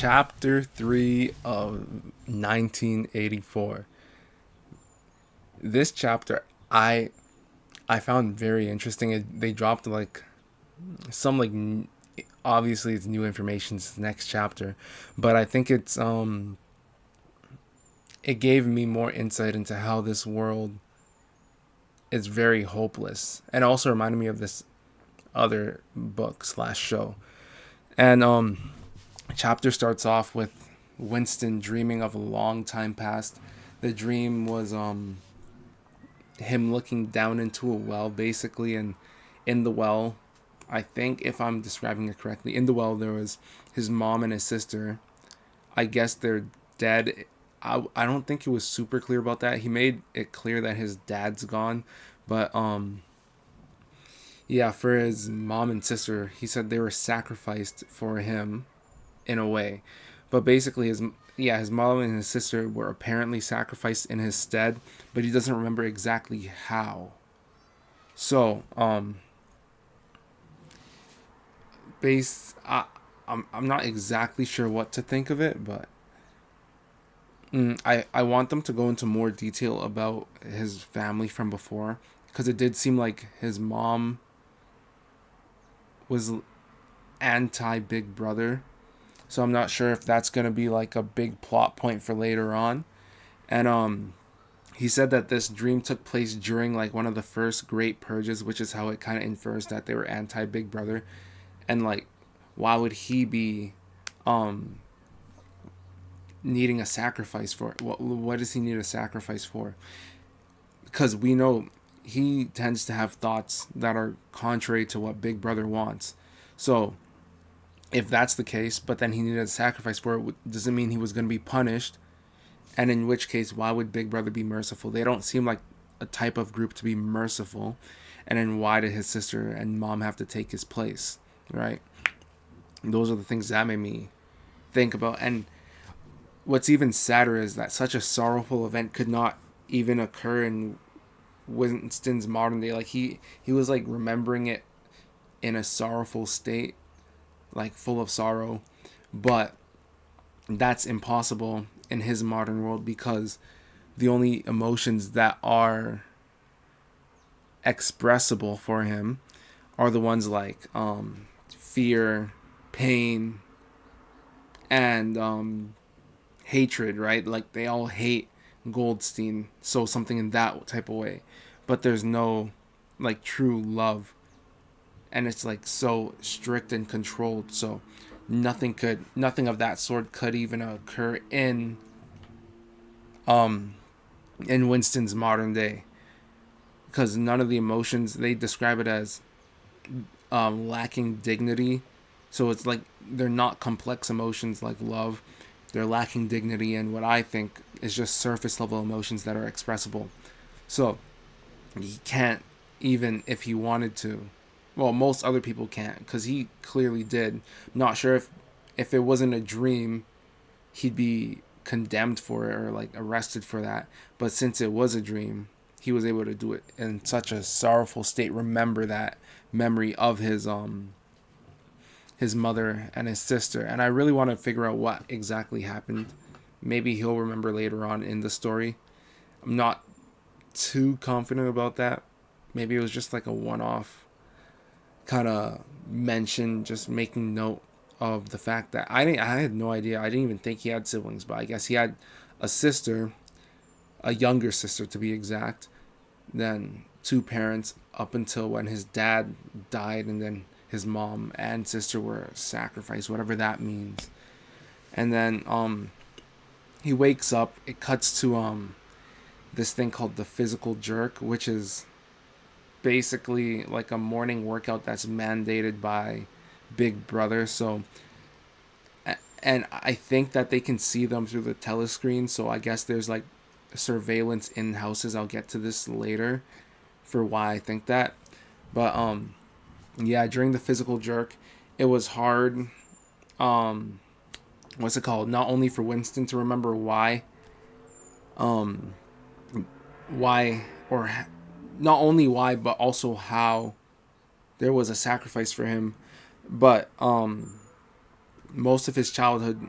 Chapter 3 of 1984. This chapter I found very interesting. They dropped like some obviously it's new information. It's the next chapter, but I think it gave me more insight into how this world is very hopeless, and also reminded me of this other book slash show. And chapter starts off with Winston dreaming of a long time past. The dream was him looking down into a well, basically, and in the well, I think if I'm describing it correctly, in the well there was his mom and his sister. I guess they're dead. I don't think he was super clear about that. He made it clear that his dad's gone, but yeah, for his mom and sister, he said they were sacrificed for him in a way. But basically his mom and his sister were apparently sacrificed in his stead, but he doesn't remember exactly how. So, base I'm not exactly sure what to think of it, but I want them to go into more detail about his family from before, because it did seem like his mom was anti Big Brother. So I'm not sure if that's going to be like a big plot point for later on. And he said that this dream took place during like one of the first great purges, which is how it kind of infers that they were anti Big Brother. And like, why would he be um needing a sacrifice for it? What does he need a sacrifice for? Because we know he tends to have thoughts that are contrary to what Big Brother wants. So if that's the case, but then he needed a sacrifice for it, does it mean he was going to be punished? And in which case, why would Big Brother be merciful? They don't seem like a type of group to be merciful. And then why did his sister and mom have to take his place, right? Those are the things that made me think about. And what's even sadder is that such a sorrowful event could not even occur in Winston's modern day. Like he was like remembering it in a sorrowful state, like full of sorrow, but that's impossible in his modern world, because the only emotions that are expressible for him are the ones like fear, pain, and hatred, right? Like they all hate Goldstein, so something in that type of way. But there's no like true love, and it's like so strict and controlled. So nothing of that sort could even occur um in Winston's modern day, because none of the emotions, they describe it as lacking dignity. So it's like they're not complex emotions like love. They're lacking dignity, and what I think is just surface level emotions that are expressible. So he can't, even if he wanted to. Well, most other people can't, because he clearly did. Not sure if it wasn't a dream, he'd be condemned for it or like arrested for that. But since it was a dream, he was able to do it in such a sorrowful state. Remember that memory of his mother and his sister. And I really want to figure out what exactly happened. Maybe he'll remember later on in the story. I'm not too confident about that. Maybe it was just like a one-off kind of mention, just making note of the fact that I had no idea. I didn't even think he had siblings, but I guess he had a sister, a younger sister to be exact, than two parents up until when his dad died, and then his mom and sister were sacrificed, whatever that means. And then he wakes up. It cuts to this thing called the physical jerk, which is basically like a morning workout that's mandated by Big Brother. So, and I think that they can see them through the telescreen. So I guess there's like surveillance in houses. I'll get to this later for why I think that. But yeah, during the physical jerk, it was hard. Um, what's it called? Not only for Winston to remember um, why, or not only why, but also how there was a sacrifice for him. But most of his childhood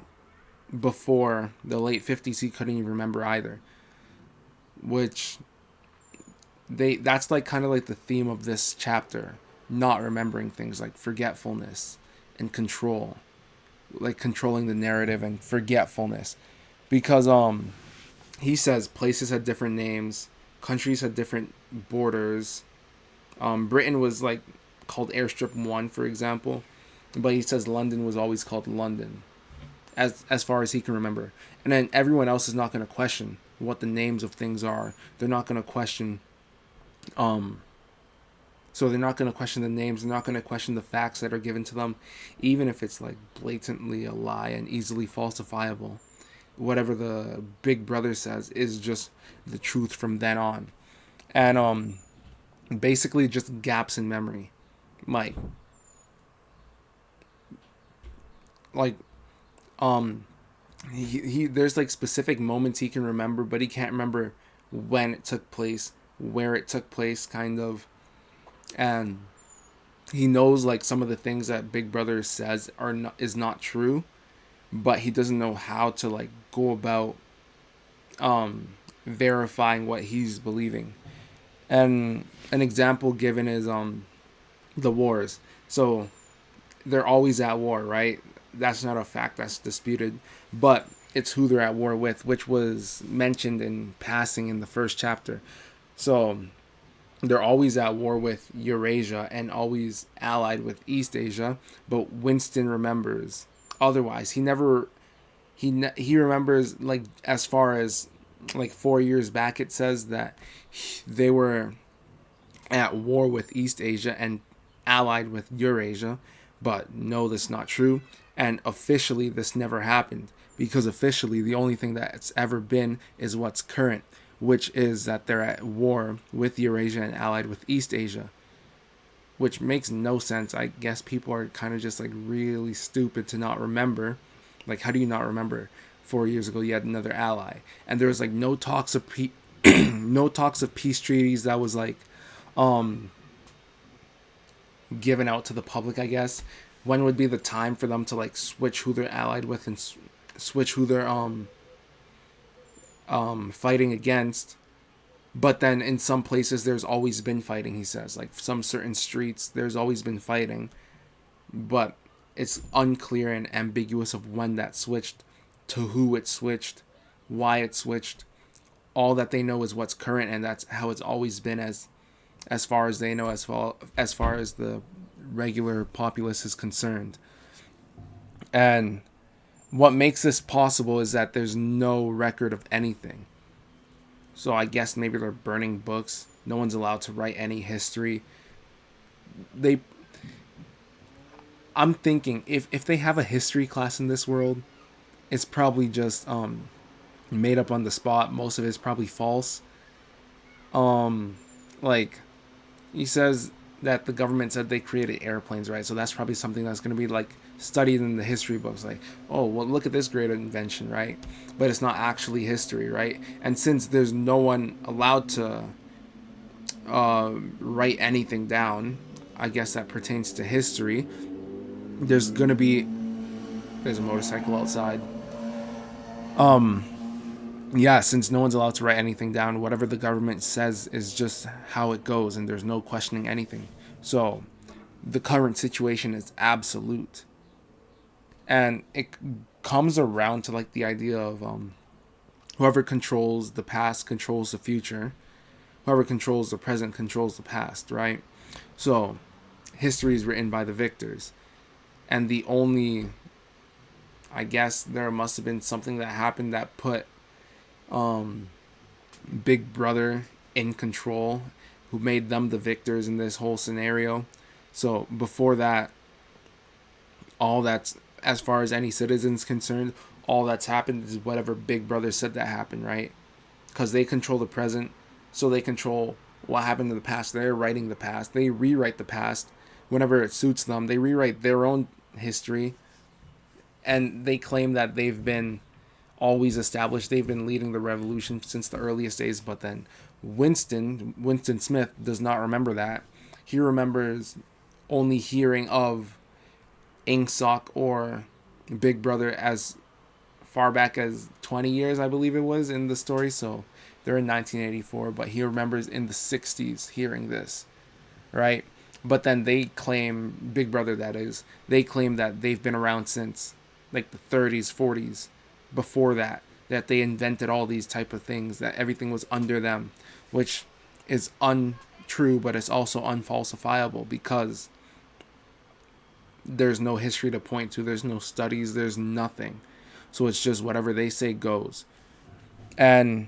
before the late 50s he couldn't even remember either, which that's like kind of like the theme of this chapter, not remembering things, like forgetfulness and control, like controlling the narrative and forgetfulness, because he says places had different names, countries had different borders. Britain was like called Airstrip 1, for example, but he says London was always called London, as far as he can remember. And then everyone else is not going to question what the names of things are. They're not going to question um so they're not going to question the names, they're not going to question the facts that are given to them, even if it's like blatantly a lie and easily falsifiable. Whatever the big brother says is just the truth from then on. And basically just gaps in memory. Like like um he there's like specific moments he can remember, but he can't remember when it took place, where it took place, kind of. And he knows like some of the things that big brother says is not true, but he doesn't know how to like go about um verifying what he's believing. And an example given is the wars. So they're always at war, right? That's not a fact that's disputed, but it's who they're at war with, which was mentioned in passing in the first chapter. So they're always at war with Eurasia and always allied with East Asia, but Winston remembers otherwise. He remembers, like, as far as like 4 years back, it says that they were at war with East Asia and allied with Eurasia, but no, that's not true. And officially, this never happened, because officially, the only thing that's ever been is what's current, which is that they're at war with Eurasia and allied with East Asia, which makes no sense. I guess people are kind of just like really stupid to not remember. Like, how do you not remember 4 years ago you had another ally, and there was like no talks of no talks of peace treaties that was like um given out to the public, I guess. When would be the time for them to like switch who they're allied with and switch who they're fighting against? But then in some places there's always been fighting, he says. Like some certain streets there's always been fighting, but it's unclear and ambiguous of when that switched, to who it switched, why it switched. All that they know is what's current, and that's how it's always been, as far as they know, as far as the regular populace is concerned. And what makes this possible is that there's no record of anything. So I guess maybe they're burning books. No one's allowed to write any history. They I'm thinking if they have a history class in this world, it's probably just made up on the spot. Most of it's probably false. Um like he says that the government said they created airplanes, right? So that's probably something that's going to be like studied in the history books, like, oh, well, look at this great invention, right? But it's not actually history, right? And since there's no one allowed to write anything down, I guess that pertains to history. There's going to be there's a motorcycle outside. Um yeah, since no one's allowed to write anything down, whatever the government says is just how it goes, and there's no questioning anything. So the current situation is absolute. And it comes around to like the idea of whoever controls the past controls the future. Whoever controls the present controls the past, right? So history is written by the victors. And the only, I guess there must have been something that happened that put um Big Brother in control, who made them the victors in this whole scenario. So before that, all that's, as far as any citizen's concerned, all that's happened is whatever Big Brother said that happened, right? Because they control the present, so they control what happened in the past. They're writing the past. They rewrite the past whenever it suits them. They rewrite their own history, and they claim that they've been always established. They've been leading the revolution since the earliest days. But then Winston Smith does not remember that. He remembers only hearing of Ingsoc or Big Brother as far back as 20 years, I believe it was in the story. So they're in 1984, but he remembers in the 60s hearing this, right? But then they claim, Big Brother that is, they claim that they've been around since like the 30s, 40s, before that, that they invented all these type of things, that everything was under them, which is untrue, but it's also unfalsifiable because there's no history to point to, there's no studies, there's nothing. So it's just whatever they say goes. And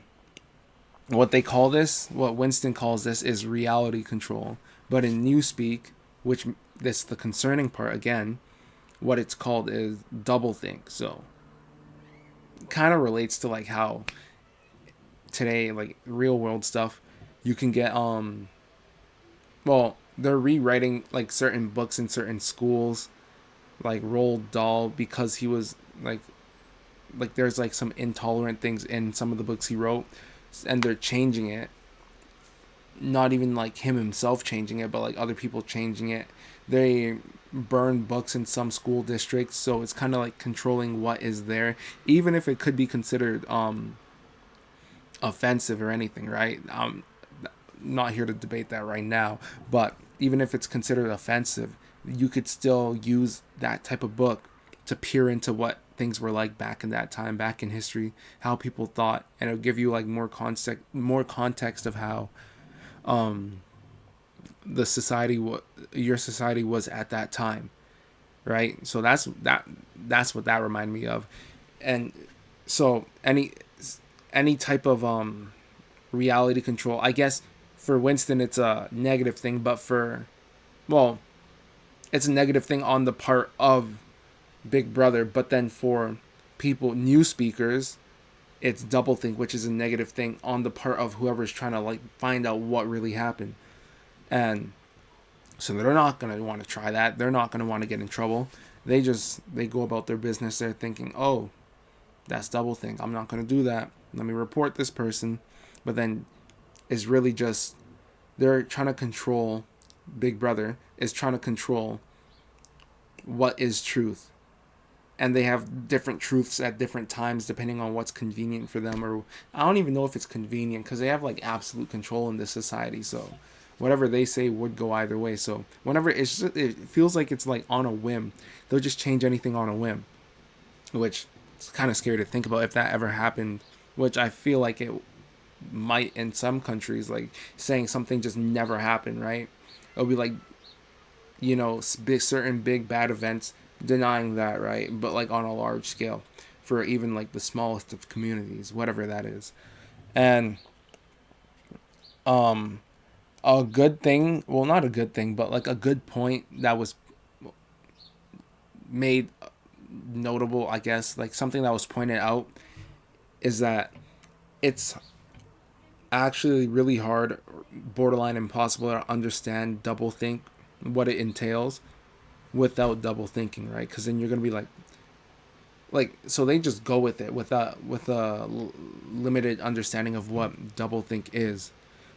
what they call this, what Winston calls this, is reality control. But in Newspeak, which that's the concerning part again, what it's called is doublethink. So kind of relates to like how today, like real world stuff, you can get well, they're rewriting like certain books in certain schools, like Roald Dahl, because he was like there's like some intolerant things in some of the books he wrote, and they're changing it. Not even like him himself changing it, but like other people changing it. They burn books in some school districts, so it's kind of like controlling what is there, even if it could be considered offensive or anything, right? Not here to debate that right now, but even if it's considered offensive, you could still use that type of book to peer into what things were like back in that time, back in history, how people thought, and it'll give you like more context of how the society, your society was at that time, right? So that's what that reminded me of. And so any type of reality control, I guess for Winston it's a negative thing, but well, it's a negative thing on the part of Big Brother, but then for people, new speakers, it's doublethink, which is a negative thing on the part of whoever's trying to like find out what really happened. And so they're not going to want to try that. They're not going to want to get in trouble. They go about their business. They're thinking, oh, that's doublethink. I'm not going to do that. Let me report this person. But then it's really just, they're trying to control, Big Brother is trying to control what is truth. And they have different truths at different times depending on what's convenient for them. Or I don't even know if it's convenient because they have like absolute control in this society. So whatever they say would go either way. So whenever it feels like it's like on a whim, they'll just change anything on a whim, which it's kind of scary to think about if that ever happened, which I feel like it might in some countries, like saying something just never happened, right? It'll be like, certain big bad events, denying that, right? But like on a large scale for even like the smallest of communities, whatever that is. And a good thing, well, not a good thing, but like a good point that was made notable, I guess, like something that was pointed out, is that it's actually really hard, borderline impossible, to understand doublethink, what it entails, without double thinking, right? Because then you're gonna be so they just go with it with a limited understanding of what doublethink is.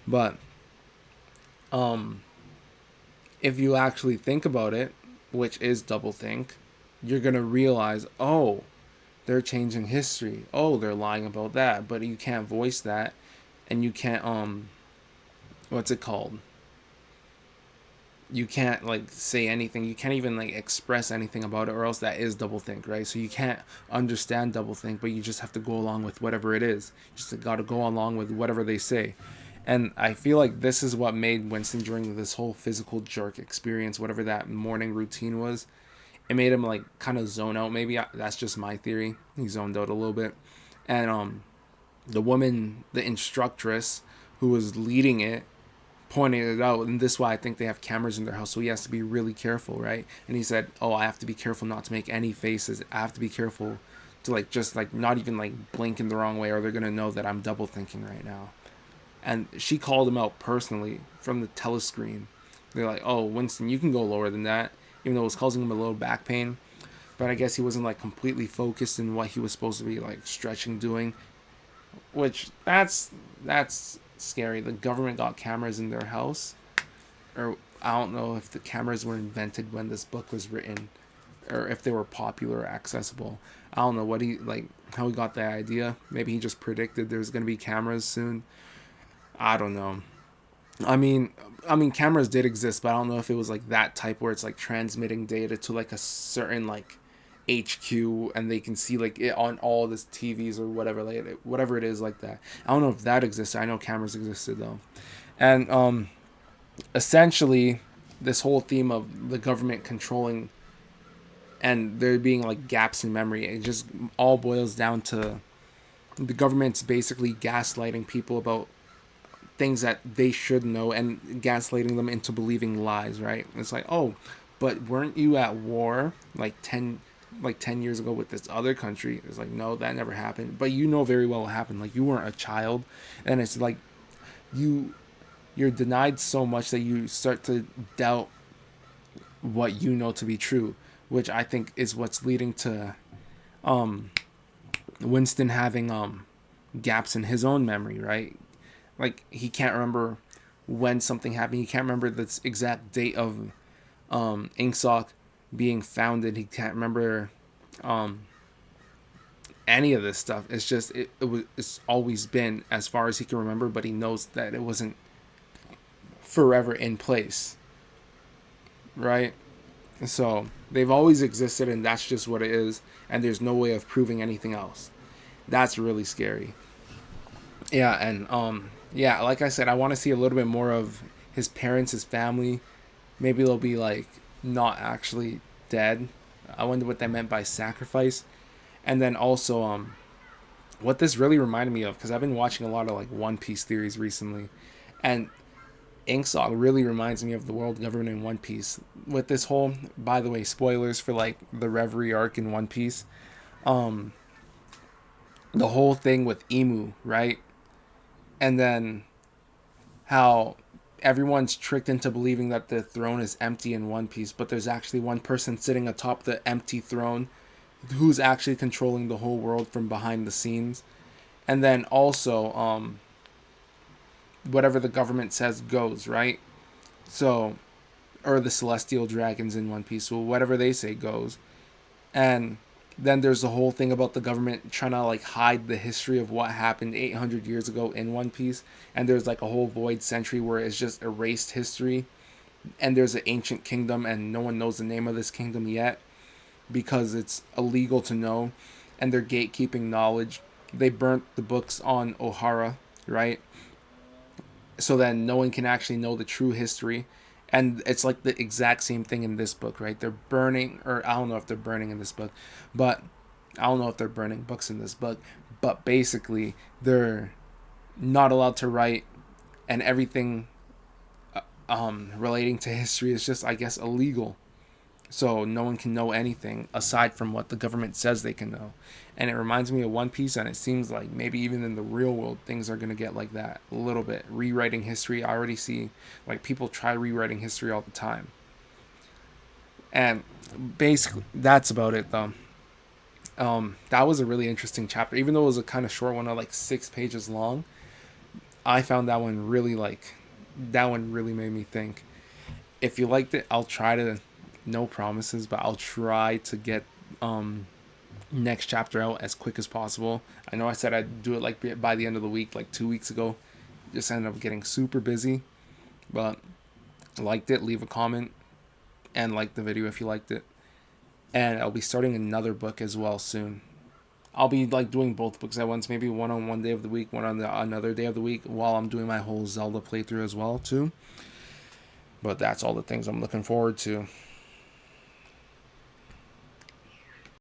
But if you actually think about it, which is doublethink, you're gonna realize, oh, they're changing history. Oh, they're lying about that, but you can't voice that, and you can't what's it called? You can't like say anything. You can't even like express anything about it, or else that is doublethink, right? So you can't understand doublethink, but you just have to go along with whatever it is. Just got to go along with whatever they say. And I feel like this is what made Winston, during this whole physical jerk experience, whatever that morning routine was, it made him like kind of zone out. Maybe that's just my theory. He zoned out a little bit. And the woman, the instructress who was leading it, pointed it out, and this is why I think they have cameras in their house, so he has to be really careful, right? And he said, oh, I have to be careful not to make any faces. I have to be careful to like just like not even like blink in the wrong way, or they're gonna know that I'm double thinking right now. And she called him out personally from the telescreen. They're like, oh, Winston, you can go lower than that, even though it was causing him a little back pain. But I guess he wasn't like completely focused in what he was supposed to be like stretching, doing, which that's scary. The government got cameras in their house, or I don't know if the cameras were invented when this book was written, or if they were popular or accessible. I don't know what he like how he got that idea. Maybe he just predicted there's gonna be cameras soon. I don't know. I mean, cameras did exist, but I don't know if it was like that type where it's like transmitting data to like a certain like HQ and they can see like it on all this TVs or whatever, like whatever it is like that. I don't know if that existed. I know cameras existed though, and essentially, this whole theme of the government controlling and there being like gaps in memory, it just all boils down to the government's basically gaslighting people about things that they should know and gaslighting them into believing lies, right? It's like, oh, but weren't you at war like 10 years ago with this other country? It's like, no, that never happened. But you know very well what happened. Like, you weren't a child. And it's like you you're denied so much that you start to doubt what you know to be true, which I think is what's leading to um Winston having gaps in his own memory, right? Like, he can't remember when something happened. He can't remember the exact date of Ingsoc being founded. He can't remember um, any of this stuff. It's just it's always been as far as he can remember, but he knows that it wasn't forever in place, right? So they've always existed, and that's just what it is, and there's no way of proving anything else. That's really scary. Yeah, and yeah, like I said, I want to see a little bit more of his parents, his family. Maybe they'll be like not actually dead. I wonder what that meant by sacrifice. And then also what this really reminded me of, because I've been watching a lot of like One Piece theories recently, and Inksock really reminds me of the world government in One Piece. With this whole, by the way, spoilers for like the Reverie arc in One Piece. Um, the whole thing with Emu, right? And then how everyone's tricked into believing that the throne is empty in One Piece, but there's actually one person sitting atop the empty throne who's actually controlling the whole world from behind the scenes. And then also, whatever the government says goes, right? So, or the celestial dragons in One Piece, so whatever they say goes. And then there's the whole thing about the government trying to like hide the history of what happened 800 years ago in One Piece, and there's like a whole void century where it's just erased history, and there's an ancient kingdom and no one knows the name of this kingdom yet because it's illegal to know, and they're gatekeeping knowledge. They burnt the books on Ohara, right? So that no one can actually know the true history. And it's like the exact same thing in this book, right? They're burning, or I don't know if they're burning in this book, but I don't know if they're burning books in this book, but basically they're not allowed to write, and everything relating to history is just, I guess, illegal. So no one can know anything aside from what the government says they can know. And it reminds me of One Piece, and it seems like maybe even in the real world things are going to get like that a little bit. Rewriting history, I already see like people try rewriting history all the time. And basically that's about it though. That was a really interesting chapter, even though it was a kind of short one, like 6 pages long. I found that one really made me think. If you liked it, I'll try to, no promises, but I'll try to get next chapter out as quick as possible. I know I said I'd do it like by the end of the week, like 2 weeks ago. Just ended up getting super busy, but liked it, leave a comment, and like the video if you liked it. And I'll be starting another book as well soon. I'll be like doing both books at once, maybe one on one day of the week, one on another day of the week, while I'm doing my whole Zelda playthrough as well too. But that's all the things I'm looking forward to.